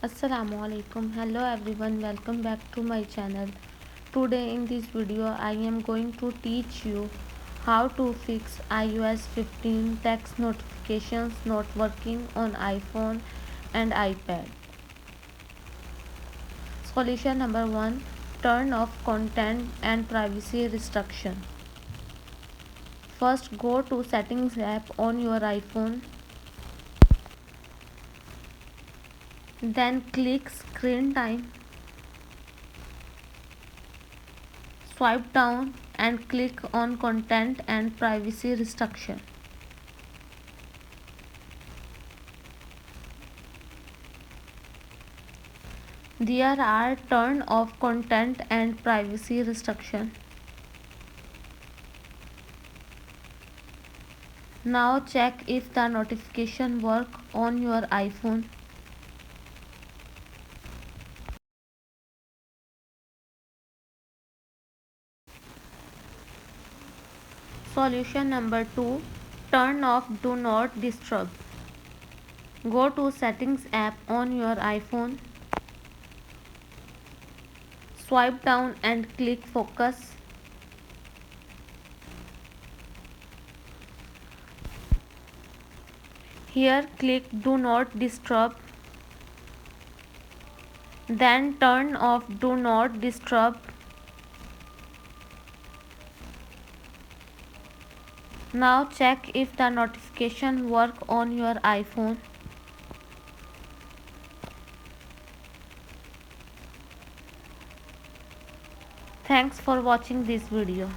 Assalamualaikum. Hello everyone, welcome back to my channel. Today in this video I am going to teach you how to fix iOS 15 text notifications not working on iPhone and iPad. Solution number 1, turn off content and privacy restriction. First, go to settings app on your iPhone, then click screen time. Swipe down and click on content and privacy restriction. There are turn off content and privacy restriction. Now check if the notification work on your iPhone. Solution number 2, turn off do not disturb. Go to settings app on your iPhone. Swipe down and click focus. Here click do not disturb. Then turn off do not disturb. Now check if the notification work on your iPhone. Thanks for watching this video.